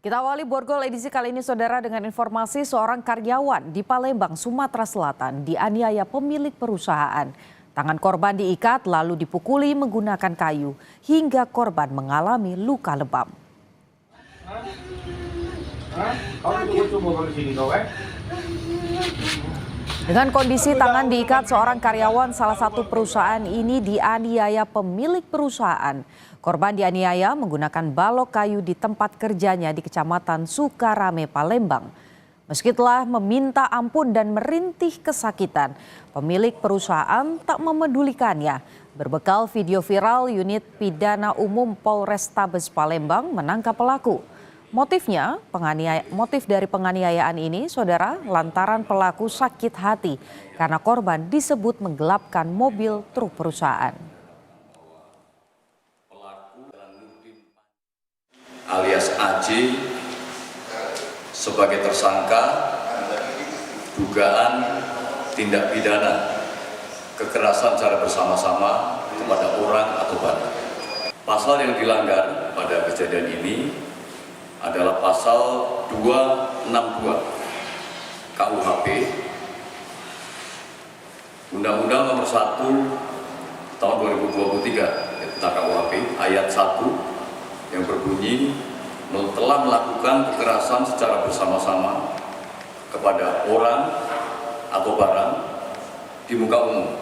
Kita awali Borgol edisi kali ini, saudara, dengan informasi seorang karyawan di Palembang, Sumatera Selatan dianiaya pemilik perusahaan. Tangan korban diikat lalu dipukuli menggunakan kayu hingga korban mengalami luka lebam. Dengan kondisi tangan diikat, seorang karyawan salah satu perusahaan ini dianiaya pemilik perusahaan. Korban dianiaya menggunakan balok kayu di tempat kerjanya di Kecamatan Sukarame, Palembang. Meski telah meminta ampun dan merintih kesakitan, pemilik perusahaan tak memedulikannya. Berbekal video viral, unit pidana umum Polrestabes Palembang menangkap pelaku. Motif dari penganiayaan ini, saudara, lantaran pelaku sakit hati karena korban disebut menggelapkan mobil truk perusahaan. Alias AJ sebagai tersangka dugaan tindak pidana kekerasan secara bersama-sama kepada orang atau barang. Pasal yang dilanggar pada kejadian ini adalah pasal 262 KUHP, Undang-Undang Nomor 1 Tahun 2023 tentang KUHP ayat 1 yang berbunyi telah melakukan kekerasan secara bersama-sama kepada orang atau barang di muka umum.